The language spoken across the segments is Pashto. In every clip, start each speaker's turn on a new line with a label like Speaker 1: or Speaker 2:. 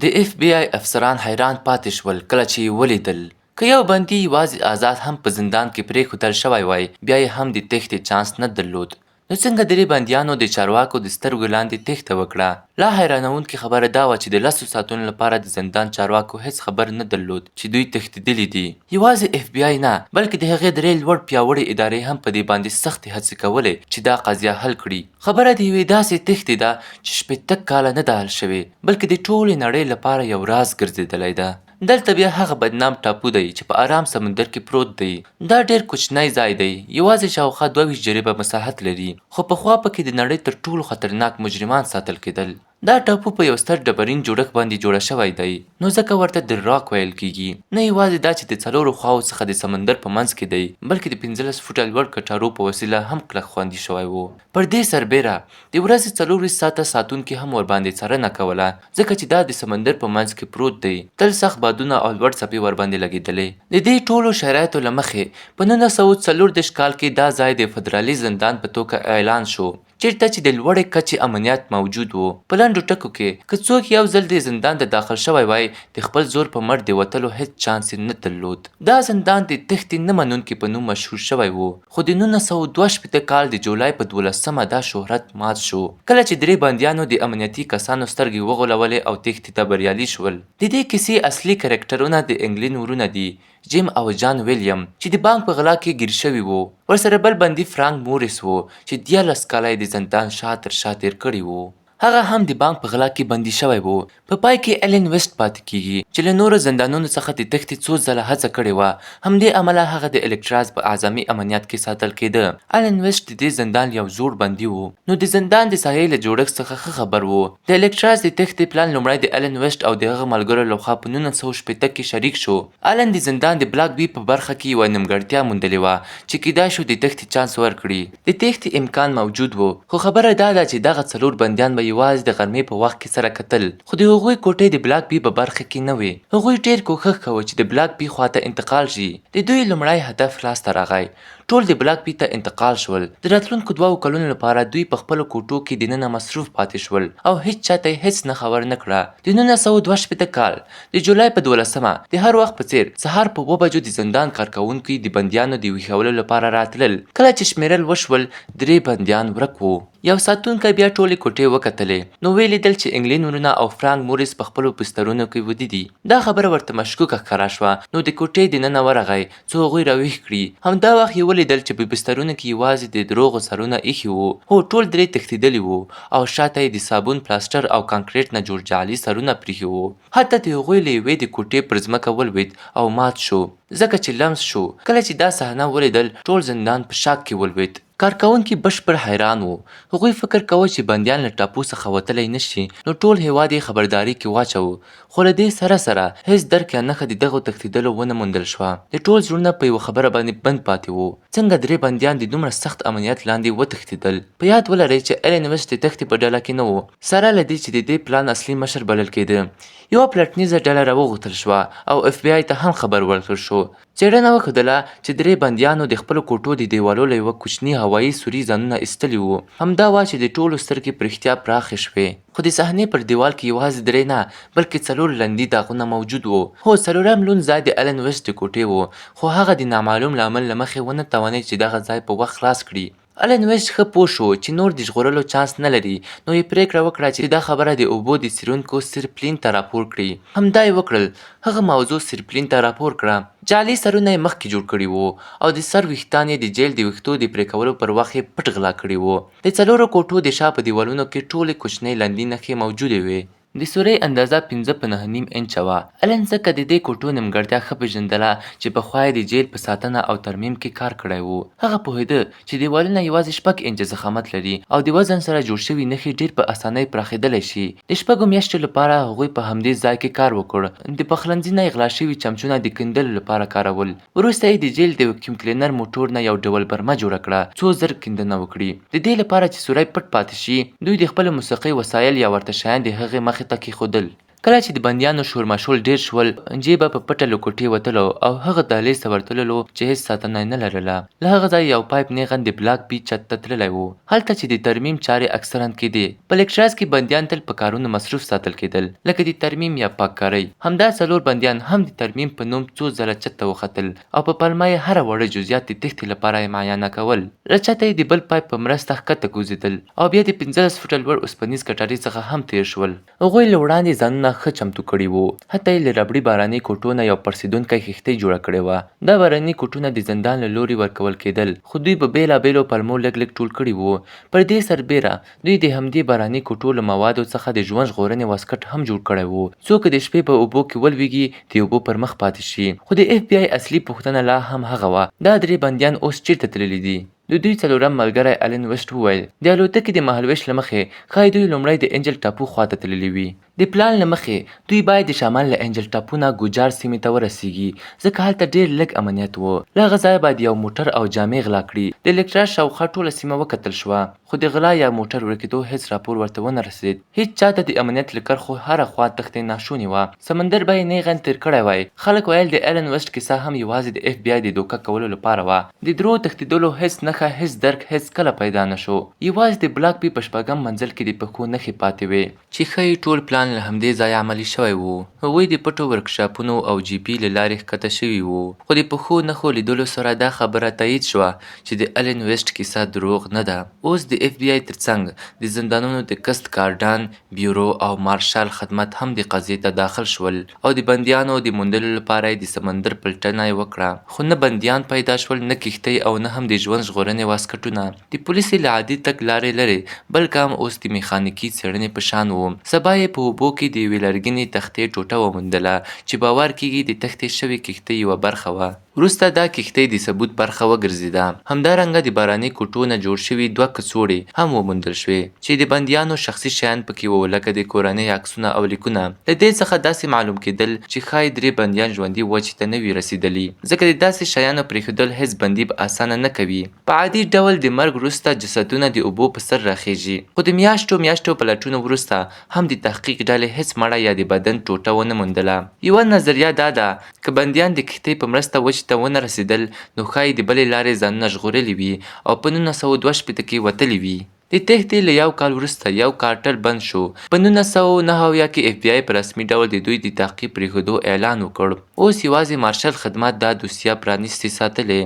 Speaker 1: د اف بی آی افسران حیران پاتې شول کله چې یې ولیدل. که یو بندي یوازې آزاد هم په زندان کې پرېښودل شوی وای، بیا یې هم د تېښتې چانس نه درلود. نو څنګه درې بندیانو د چارواکو د سترګو لاندې تېښته وکړه؟ لا حیرانوونکې خبره دا وه چې د 10 ساعتونو لپاره د زندان چارواکو هیڅ خبر نه درلود چې دوی تښتېدلي دي. یوازې اف بی آی نه، بلکې د هغې درې لوړ پیاوړې ادارې هم په دې باندې سختې هڅې کولې چې دا قضیه حل کړي. خبره د یوې داسې تېښتې ده چې 80 کاله نه ده حل شوې، بلکې د ټولې نړۍ لپاره یو راز ګرځېدلی ده. دلته بیا هغه بدنام ټاپو دی چې په آرام سمندر کې پروت دی. دا ډېر کوچنی ځای دی، یوازې شاوخوا 22 جریبه مساحت لري، خو پخوا پکې د نړۍ تر ټولو خطرناک مجرمان ساتل کېدل. دا ټاپو په یو ستر ډبرین جوړښت باندې جوړه شوی دی، نو ځکه ورته د راک ویل کیږي. نه یوازې دا چې د څلورو خواو څخه د سمندر په منځ کې دی، بلکې د 15 فوټه لوړ کټارو په وسیله هم کلک خوندي شوی و. پر دې سربیره د ورځې 24 ساعته ساتونکي هم ورباندې څارنه کوله، ځکه چې دا د سمندر په منځ کې پروت دی. تل سخت بادونه او لوړ څپې ورباندې لګېدلې. د دې ټولو شرایطو له مخې په 1934 کال کې دا ځای د فدرالي زندان په توګه اعلان شو، چیرته چې د لوړې کچې امنیت موجود و. په لنډو ټکو کې که څوک یو ځل د زندان ته داخل شوی وای، د خپل زور په مټ د وتلو هیڅ چانس یې نه درلود. دا زندان د تښتې نه منونکي په نوم مشهور شوی و، خو د 1962 کال د جولای په 12مه دا شهرت مات شو، کله چې درې بندیانو د امنیتي کسانو سترګې وغولولې او تښتې ته بریالي شول. د دې کیسې اصلي کرکټرونه د انګلین ورونه دي، جیم او جان ویلیام، چې د بانک په غلا کې ګیر شوي وو. ورسره بل بندي فرانک موریس و چې 13 کاله یې د زندان شا تر شا تېر کړي وو. هغه هم د بانک په غلا کې بندي شوی و. په پای کې الن ویسټ پاتې کیږي چې له نورو زندانونو څخه د تښتې څو ځله هڅه کړې وه. همدې امله هغه د الکټراز په اعظمي امنیت کې ساتل کېده. الن ویسټ د دې زندان یو زوړ بندي و، نو د زندان د ساحې له جوړښت څخه ښه خبر و. د الکټراز د تښتې پلان لومړی د الن ویسټ او د هغه ملګرو لخوا په 1960 کې شریک شو. الن د زندان د بلاک بي په برخه کې یوه نیمګړتیا موندلې وه چې کیدای شو د تښتې چانس ورکړي. د تښتې امکان موجود و، خو خبره دا ده چې دغه څلور بندیان به یوازې د غرمې په وخت کې سره کتل، خو د هغوی کوټې د بلاک بي په برخه کې نه وې. هغوی ډېر کوښښ کاوه چې د بلاک بي خواته انتقال شي. د دوی لومړی هدف لاسته راغی، ټول د بلاک بي ته انتقال شول. د راتلونکو 2 کلونو لپاره دوی په خپلو کوټو کې دننه مصروف پاتې شول او هیڅ چاته یې هیڅ نه خبر نه کړه. د 1962 کال د جولای په 12مه د هر وخت په څیر سهار په 2 بجو د زندان کارکوونکي د بندیانو د ویښولو لپاره راتلل. کله چې شمیرل وشول، 3 بندیان ورک وو. یو ساتونکی بیا ټولې کوټې وکتلې، نو ویې لیدل چې انګلین ورونه او فرانک موریس په خپلو بسترونو کې ویده دي. دا خبره ورته مشکوکه ښکاره شوه، نو د کوټې دننه ورغی څو هغوی راویښ کړي. همدا وخت یې ولیدل چې په بسترونو کې یوازې د دروغو سرونه ایښي وو. هو، ټول 3 تښتېدلي وو او شاته یې د صابون، پلاسټر او کانکریټ نه جوړ جعلي سرونه پرېښي وو. حتی د هغوی له یوې د کوټې پر ځمکه ولوېد او مات شو، ځکه چې لمس شو. کله چې دا صحنه ولیدل، ټول زندان په شاک کې ولوېد. کارکوونکي بشپړ حیران وو. هغوی فکر کاوه چې بندیان له ټاپو څخه وتلی نشي، نو ټول هیواد یې خبرداري کې واچوه. خو له دې سره سره هیڅ درک یا نښه د دغو تښتېدلو ونه موندل شوه. د ټول زړونه په یوه خبره باندې بند پاتې وو، څنګه 3 بندیان د دومره سخت امنیت لاندې وتښتېدل. په یاد ولرئ چې الن ویسټ د تښتې په ډله کې نه و، سره له دې چې د دې پلان اصلي مشر بلل کېده. یوه پلټنیزه ډله راوغوښتل شوه او اف بی آی ته هم خبر ورکړل شو. څېړنه وښودله چې 3 بندیانو د خپلو کوټو د دیوالو له یوه کوچني هوایي سوري ځانونه ایستلي وو. همدا وه چې د ټولو سترګې په رښتیا پراخې شوې. خو د صحنې پر دیوال کې یوازې 3 نه، بلکې 4 لندي داغونه موجود وو. هو، 4م لوند ځای د الن ویسټ د کوټې و، خو هغه د نامعلوم لامل له مخې ونه توانېد چې دغه ځای په وخت خلاص کړي. الن ویسټ ښه پوه شو چې نور د ژغورلو چانس نه لري، نو یې پرېکړه وکړه چې دا خبره د اوبو د څیرونکو سر پلین ته راپور کړي. همدا یې وکړل. هغه موضوع سر پلین ته راپور کړه. جعلي سرونه یې مخکې جوړ کړي وو او د سر ویښتان یې د جیل د ویښتو د پرې کولو پر وخت یې پټ غلا کړي وو. د 4 کوټو د شا په دیوالونو کې ټولې کوچنۍ لندي نښې موجودې وې. د سورۍ اندازه 5.9 انچه وه. الن ځکه د دې کوټو نیمګړتیا ښه پېژندله چې پخوا یې د جیل په ساتنه او ترمیم کې کار کړی و. هغه پوهېده چې دیوالونه یوازې 6 انچه ضخامت لري او د وزن سره جوړ شوي نښې ډېر په اسانۍ پراخېدلی شي. د 6 میاشتو لپاره هغوی په همدې ځای کې کار وکړ. د پخلنځي نه یې غلا شوي چمچونه د کیندلو لپاره کارول. وروسته یې د جیل د ویکیوم کلینر موټور نه یو ډول برمه جوړه کړه څو زر کیندنه وکړي. د دې لپاره چې سوری پټ پاتې شي، دوی د خپلو موسیقۍ وسایل یا ورته شیان د هغې مخې ته کېښودل. کله چې د بندیانو شورماشور ډیر شول انجې به په پټه له کوټې وتلو او هغه دهلیز ته ورتللو چې هیڅ ساتنه نه لرله. له هغه ځایه یو پایپ نیغن د بلاک بي چت ته تللی و، هلته چې د ترمیم چارې اکثرا کېدې. په لیکچراز کې بندیان تل په کارونو مصروف ساتل کېدل، لکه د ترمیم یا پاککارۍ. همدا څلور بندیان هم د ترمیم په نوم څو ځله چت ته وختل او په پلمه یې هره وړه جزئیات د تېښتې لپاره یې معاینه کول. له چته یې د بل پایپ په مرسته ښکته کوزېدل او بیا د 15 فوټه لوړ اوسپنیز کټارې څخه هم تېر شول. هغوی له وړاندې ځانونه ښه چمتو کړي وو، حتی یې له ربړي باراني کوټو نه یو پړسېدونکی کښتۍ جوړه کړې وه. دا باراني کوټونه د زندان له لوري ورکول کېدل، خو دوی په بېلابېلو پلمو لږ لږ ټول کړي وو. پر دې سربېره دوی د همدې باراني کوټو له موادو څخه د ژوند ژغورنې واسکټ هم جوړ کړی وو، څوک د شپې په اوبو کې ولویږي د اوبو پر مخ پاتې شي. خو د اف بي آی اصلي پوښتنه لا هم هغه وه، دا درې بندیان اوس چیرته تللي دي؟ د دوی څلورم ملګری الن ویسټ وویل د الوتکې د مهالوېش له مخې ښایي دوی لومړی د انجل ټاپو خواته تللي وي. د پلان له مخې دوی باید د شمال له انجل ټاپو نه ګوجار سیمې ته ورسیږي، ځکه هلته ډېر لږ امنیت و. له هغه ځایه باید یو موټر او جامې غلا کړي. د الکترا شاوخوا ټوله سیمه وکتل شوه، خو د غلا یا موټر ورکېدو هیڅ راپور ورته ونه رسېد. هیڅ چاته د امنیت له کرښو هره خوا تښتې ناشونې وه. سمندر به یې نیغن تېر کړی وای. خلک ویل د الن ویسټ کیسه هم یوازې د اف بي آی د دوکه کولو لپاره وه. د درو تښتېدلو هیڅ نښه، هیڅ درک هیڅ کله پیدا نه شو. یوازې د بلاک بي په شپږم منزل کې د پښو نښې پاتې وې چې ښایي ټول پلان له همدې ځایه عملي شوی و. هغوی د پټو ورکشاپونو او جي پي له لارې ښکته شوي وو، خو د پښو نښو لیدلو سره دا خبره تایید شوه چې د الن ویسټ کیسه دروغ نه ده. اوس د اف بي آی ترڅنګ د زندانونو د کست کاردان بیورو او مارشال خدمت هم د قضیې ته داخل شول او د بندیانو د موندلو لپاره یې د سمندر پلټنه یې وکړه. خو نه بندیان پیدا شول، نه کښتۍ او نه هم د ژوند ژغورنې واسکټونه. د پولیسو له عادي تګ لارې لرې بل ګام اوس د میخانیکي څېړنې په شان و. سبا یې په اوبو کې د یوې لرګینې تختې ټوټه وموندله چې باور کېږي د تښتې شوې کښتۍ یوه برخه وه. وروسته دا کښتۍ د ثبوت برخه وګرځېده. همدارنګه د باراني کوټو نه جوړ شوي 2 کڅوړې هم وموندل شوې چې د بندیانو شخصي شیان پکې وو، لکه د کورنۍ عکسونه او لیکونه. له دې څخه داسې معلوم کېدل چې ښایي 3 بندیان ژوندي وچې ته نه وي رسېدلي، ځکه د داسې شیانو پرېښودل هیڅ بندي په اسانه نه کوي. په عادي ډول د مرګ وروسته جسدونه د اوبو په سر راخیږي، خو د میاشتو پلټونو وروسته هم د تحقیق ډلې هیڅ مړه یا د بدن ټوټه ونه موندله. یوه نظریه دا ده که بندیان د کښتۍ په مرسته وچې ته ونه رسېدل، نو ښایي د بلې لارې ځانونه ژغورلي وي او په 1962 کې وتلي وي. د تښتې له یو کال وروسته یو کارټر بند شو. په 1979 کې اف بي آی په رسمي ډول د دوی د تعقیب پرېښودو اعلان وکړ. اوس یوازې مارشل خدمت دا دوسیه پرانیستې ساتلې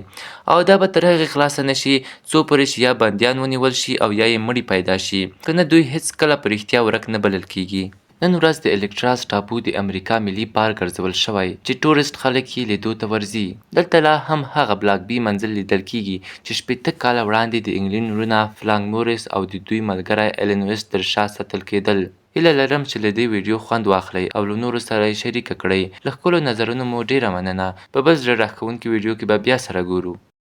Speaker 1: او دا به تر هغې خلاصه نه شي څو پورې چې یا بندیان ونیول شي او یا یې مړي پیدا شي، که نه دوی هیڅکله په رښتیا ورک نه بلل کېږي. نن ورځ د الکټراز ټاپو د امریکا ملي پارک ګرځول شوی چې ټورسټ خلک یې لیدو ته ورځي. دلته لا هم هغه بلاک بي منزل لیدل کېږي چې 80 کاله وړاندې د انګلینډ وروڼه فرانک مورس او د دوی ملګری الن ویسټ تر شا ساتل کېدل. هیله لرم چې له دې ویډیو خوند واخلئ او له نورو سره یې شریکه کړئ. له ښکلو نظرونو مو ډیره مننه. په بل زړه راښکونکي ویډیو کې به بیا سره ګورو.